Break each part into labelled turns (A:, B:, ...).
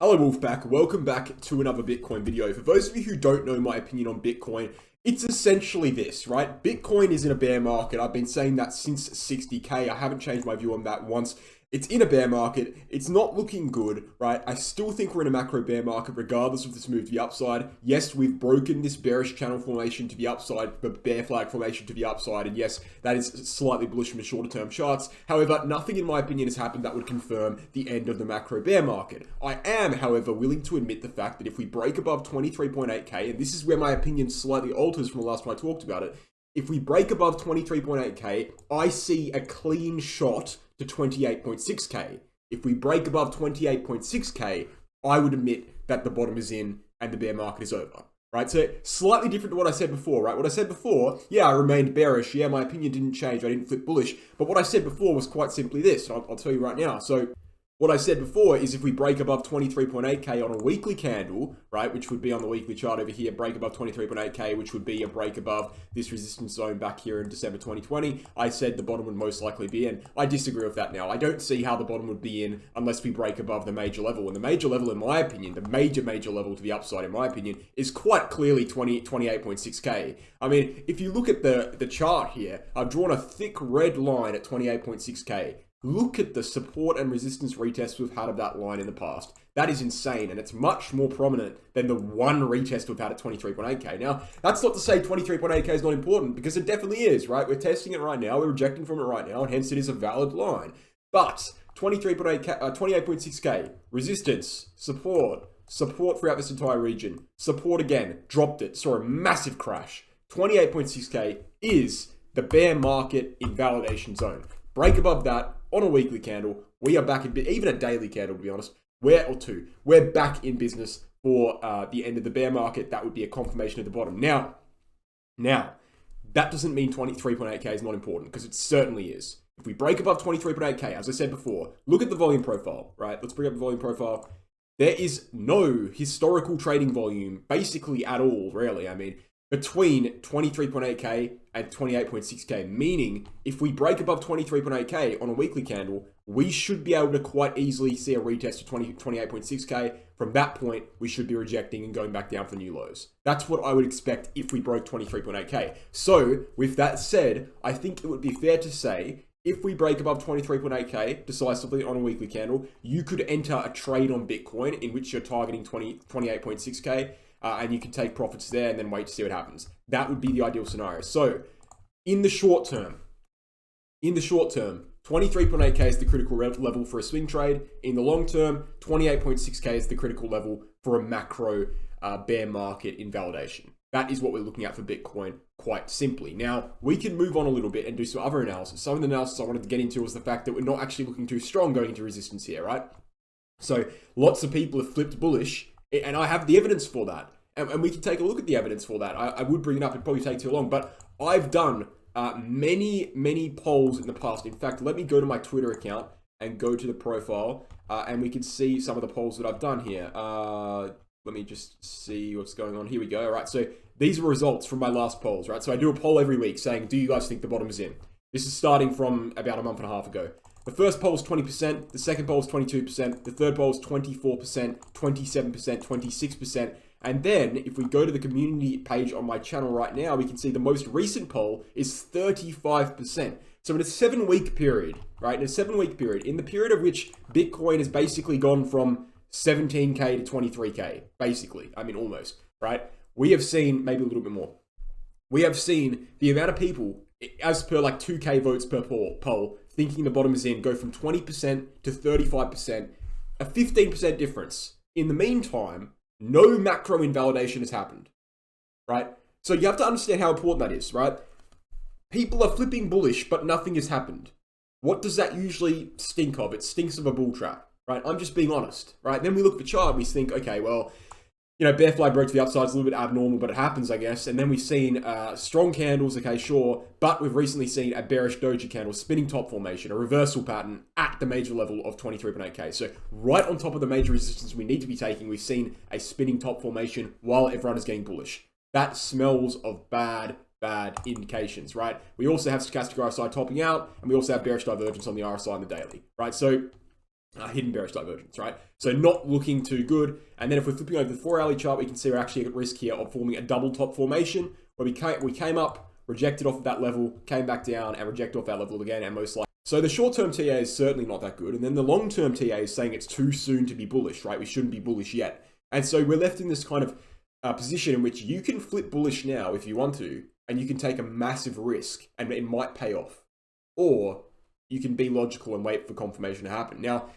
A: Hello Wolfpack, welcome back to another Bitcoin video. For those of you who don't know my opinion on Bitcoin, it's essentially this, right? Bitcoin is in a bear market. I've been saying that since 60K. I haven't changed my view on that once. It's in a bear market. It's not looking good, right? I still think we're in a macro bear market regardless of this move to the upside. Yes, we've broken this bearish channel formation to the upside, the bear flag formation to the upside. And yes, that is slightly bullish from the shorter term charts. However, nothing in my opinion has happened that would confirm the end of the macro bear market. I am, however, willing to admit the fact that if we break above 23.8K, and this is where my opinion slightly alters from the last time I talked about it, if we break above 23.8K, I see a clean shot to 28.6K. If we break above 28.6K, I would admit that the bottom is in and the bear market is over, right? So slightly different to what I said before, right? What I said before, yeah, I remained bearish. Yeah, my opinion didn't change. I didn't flip bullish. But what I said before was quite simply this. I'll tell you right now. So what I said before is if we break above 23.8K on a weekly candle, right, which would be on the weekly chart over here, break above 23.8K, which would be a break above this resistance zone back here in December 2020, I said the bottom would most likely be in. I disagree with that now. I don't see how the bottom would be in unless we break above the major level. And the major level, in my opinion, the major level to the upside, in my opinion, is quite clearly 28.6K. I mean, if you look at the chart here, I've drawn a thick red line at 28.6K. Look at the support and resistance retests we've had of that line in the past. That is insane, and it's much more prominent than the one retest we've had at 23.8K. Now, that's not to say 23.8K is not important, because it definitely is, right? We're testing it right now, we're rejecting from it right now, and hence it is a valid line. But 28.6K, resistance, support throughout this entire region, support again, dropped it, saw a massive crash. 28.6K is the bear market invalidation zone. Break above that on a weekly candle, we are back in, even a daily candle to be honest, we're back in business for the end of the bear market. That would be a confirmation at the bottom. Now, that doesn't mean 23.8K is not important, because it certainly is. If we break above 23.8K, as I said before, look at the volume profile, right? Let's bring up the volume profile. There is no historical trading volume, basically at all, really. I mean, between 23.8K and 28.6K, meaning if we break above 23.8K on a weekly candle, we should be able to quite easily see a retest to 28.6K. From that point, we should be rejecting and going back down for new lows. That's what I would expect if we broke 23.8K. So with that said, I think it would be fair to say if we break above 23.8K decisively on a weekly candle, you could enter a trade on Bitcoin in which you're targeting 28.6K. And you can take profits there and then wait to see what happens. That would be the ideal scenario. So in the short term, 23.8K is the critical level for a swing trade. In the long term, 28.6K is the critical level for a macro bear market invalidation. That is what we're looking at for Bitcoin, quite simply. Now, we can move on a little bit and do some other analysis. Some of the analysis I wanted to get into was the fact that we're not actually looking too strong going into resistance here, right? So lots of people have flipped bullish, and I have the evidence for that. And we can take a look at the evidence for that. I would bring it up, it'd probably take too long, but I've done many polls in the past. In fact, let me go to my Twitter account and go to the profile, and we can see some of the polls that I've done here. Let me just see what's going on. Here we go. All right, so these are results from my last polls, right? So I do a poll every week saying, do you guys think the bottom is in? This is starting from about a month and a half ago. The first poll is 20%, the second poll is 22%, the third poll is 24%, 27%, 26%. And then if we go to the community page on my channel right now, we can see the most recent poll is 35%. So in a 7-week period, right? In a 7-week period, in the period of which Bitcoin has basically gone from 17K to 23K, basically, I mean, almost, right? We have seen maybe a little bit more. We have seen the amount of people, as per like 2K votes per poll, thinking the bottom is in, go from 20% to 35%, a 15% difference. In the meantime, no macro invalidation has happened, right? So you have to understand how important that is, right? People are flipping bullish, but nothing has happened. What does that usually stink of? It stinks of a bull trap, right? I'm just being honest, right? Then we look at the chart and we think, okay, well, you know, bear flag broke to the upside is a little bit abnormal, but it happens, I guess. And then we've seen strong candles, okay, sure. But we've recently seen a bearish doji candle, spinning top formation, a reversal pattern at the major level of 23.8K. So right on top of the major resistance we need to be taking, we've seen a spinning top formation while everyone is getting bullish. That smells of bad indications, right? We also have stochastic RSI topping out, and we also have bearish divergence on the RSI on the daily, right? So hidden bearish divergence, right? So not looking too good. And then if we're flipping over the 4-hourly chart, we can see we're actually at risk here of forming a double top formation where we came up, rejected off of that level, came back down and rejected off that level again, and most likely. So the short-term TA is certainly not that good. And then the long-term TA is saying it's too soon to be bullish, right? We shouldn't be bullish yet. And so we're left in this kind of position in which you can flip bullish now if you want to, and you can take a massive risk and it might pay off. Or you can be logical and wait for confirmation to happen. Now,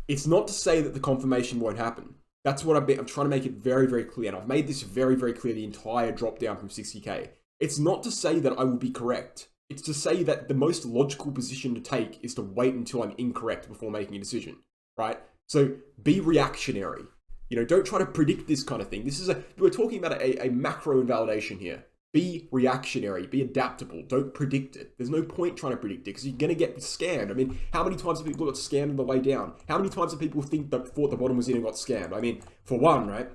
A: it's not to say that the confirmation won't happen. That's what I'm trying to make it very, very clear. And I've made this very, very clear the entire drop down from 60K. It's not to say that I will be correct. It's to say that the most logical position to take is to wait until I'm incorrect before making a decision, right? So be reactionary. You know, don't try to predict this kind of thing. We're talking about a macro invalidation here. Be reactionary, be adaptable, don't predict it. There's no point trying to predict it because you're going to get scammed. I mean, how many times have people got scammed on the way down? How many times have people thought the bottom was in and got scammed? I mean, for one, right?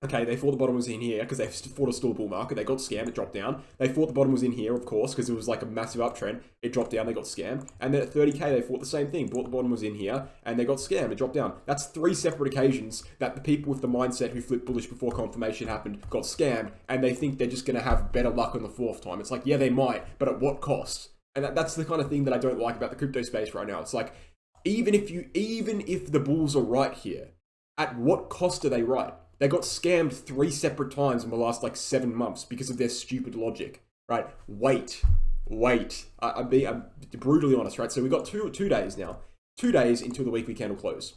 A: Okay, they thought the bottom was in here because they thought it was still a bull market. They got scammed, it dropped down. They thought the bottom was in here, of course, because it was like a massive uptrend. It dropped down, they got scammed. And then at 30K, they thought the same thing. Thought the bottom was in here, and they got scammed, it dropped down. That's 3 separate occasions that the people with the mindset who flipped bullish before confirmation happened got scammed, and they think they're just going to have better luck on the 4th time. It's like, yeah, they might, but at what cost? And that's the kind of thing that I don't like about the crypto space right now. It's like, even if the bulls are right here, at what cost are they right? They got scammed 3 separate times in the last like 7 months because of their stupid logic, right? Wait. I'm brutally honest, right? So we got two days now. 2 days until the weekly candle close.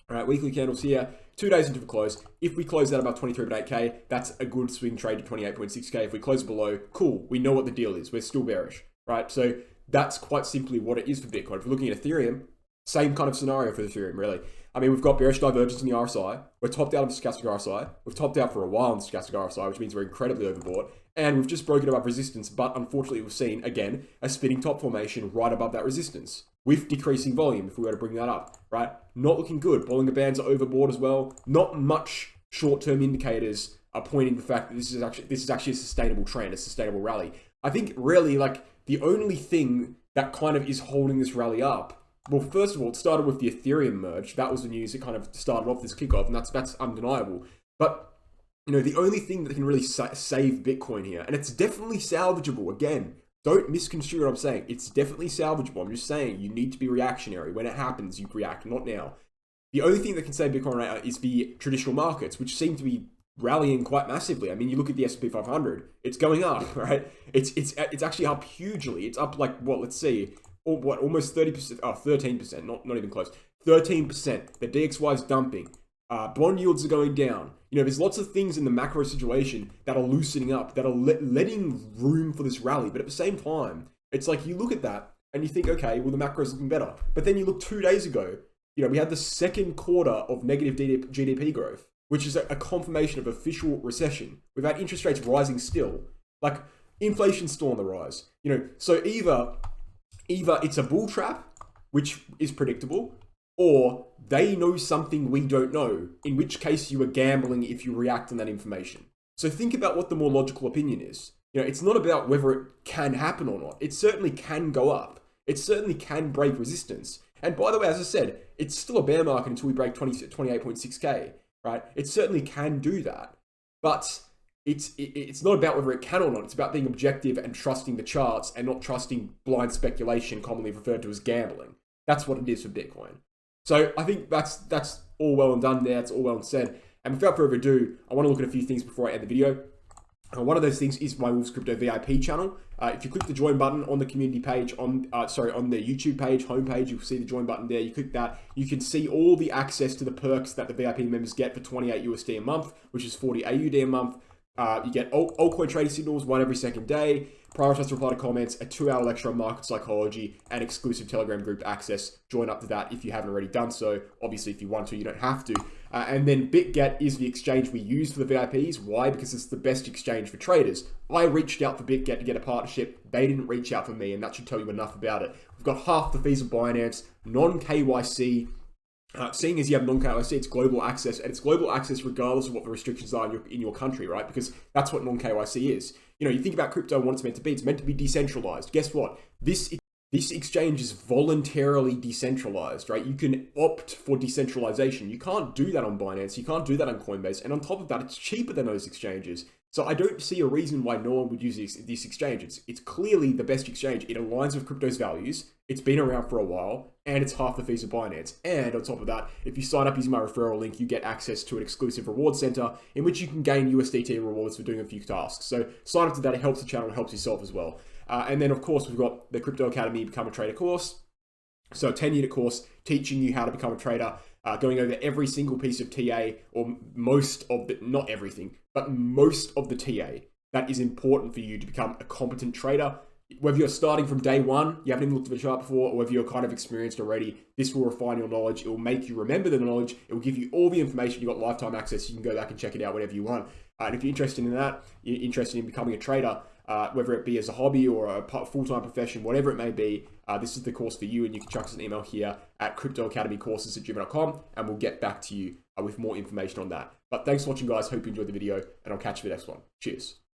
A: All right, weekly candles here. 2 days into the close. If we close that above 23.8K, that's a good swing trade to 28.6K. If we close below, cool. We know what the deal is. We're still bearish, right? So that's quite simply what it is for Bitcoin. If we're looking at Ethereum, same kind of scenario for Ethereum, really. I mean, we've got bearish divergence in the RSI. We're topped out of the stochastic RSI. We've topped out for a while in the stochastic RSI, which means we're incredibly overbought. And we've just broken above resistance, but unfortunately we've seen, again, a spinning top formation right above that resistance with decreasing volume, if we were to bring that up, right? Not looking good. Bollinger Bands are overbought as well. Not much short-term indicators are pointing to the fact that this is actually a sustainable trend, a sustainable rally. I think really, like, the only thing that kind of is holding this rally up, well, first of all, it started with the Ethereum merge. That was the news that kind of started off this kickoff, and that's undeniable. But, you know, the only thing that can really save Bitcoin here, and it's definitely salvageable, again, don't misconstrue what I'm saying. It's definitely salvageable. I'm just saying you need to be reactionary. When it happens, you react, not now. The only thing that can save Bitcoin right now is the traditional markets, which seem to be rallying quite massively. I mean, you look at the S&P 500, it's going up, right? It's actually up hugely. It's up like, what, let's see, almost 30%, 13%, not even close. 13%. The DXY is dumping. Bond yields are going down. You know, there's lots of things in the macro situation that are loosening up, that are letting room for this rally. But at the same time, it's like you look at that and you think, okay, well, the macro's looking better. But then you look 2 days ago, you know, we had the second quarter of negative GDP growth, which is a confirmation of official recession. We've had interest rates rising still. Like, inflation's still on the rise. You know, so either it's a bull trap, which is predictable, or they know something we don't know, in which case you are gambling if you react on that information. So think about what the more logical opinion is. You know, it's not about whether it can happen or not. It certainly can go up. It certainly can break resistance. And by the way, as I said, it's still a bear market until we break 28.6K, right? It certainly can do that. But it's not about whether it can or not. It's about being objective and trusting the charts and not trusting blind speculation, commonly referred to as gambling. That's what it is for Bitcoin. So I think that's all well and done there. It's all well and said. And without further ado, I want to look at a few things before I end the video. One of those things is my Wolves Crypto VIP channel. If you click the join button on the community page, on the YouTube page, homepage, you'll see the join button there. You click that, you can see all the access to the perks that the VIP members get for 28 USD a month, which is 40 AUD a month. You get altcoin trading signals, one every second day, prioritized reply to comments, a 2-hour lecture on market psychology, and exclusive Telegram group access. Join up to that if you haven't already done so. Obviously, if you want to, you don't have to. And then BitGet is the exchange we use for the VIPs. Why? Because it's the best exchange for traders. I reached out for BitGet to get a partnership. They didn't reach out for me, and that should tell you enough about it. We've got half the fees of Binance, non-KYC. Seeing as you have non-KYC, it's global access, and it's global access regardless of what the restrictions are in your country, right? Because that's what non-KYC is. You know, you think about crypto and what it's meant to be. It's meant to be decentralized. Guess what? This this exchange is voluntarily decentralized, right? You can opt for decentralization. You can't do that on Binance. You can't do that on Coinbase. And on top of that, it's cheaper than those exchanges. So I don't see a reason why no one would use this exchange. It's clearly the best exchange. It aligns with crypto's values. It's been around for a while, and it's half the fees of Binance. And on top of that, if you sign up using my referral link, you get access to an exclusive reward center in which you can gain USDT rewards for doing a few tasks. So sign up to that. It helps the channel, it helps yourself as well. And then, of course, we've got the Crypto Academy Become a Trader course. So a 10-unit course teaching you how to become a trader, going over every single piece of TA, or most of the, not everything, but most of the TA that is important for you to become a competent trader. Whether you're starting from day one, you haven't even looked at the chart before, or whether you're kind of experienced already, this will refine your knowledge. It will make you remember the knowledge. It will give you all the information. You've got lifetime access. You can go back and check it out whenever you want. And if you're interested in that, you're interested in becoming a trader, whether it be as a hobby or a full-time profession, whatever it may be, this is the course for you, and you can chuck us an email here at cryptoacademycourses@gmail.com, and we'll get back to you with more information on that. But thanks for watching, guys. Hope you enjoyed the video, and I'll catch you for the next one. Cheers.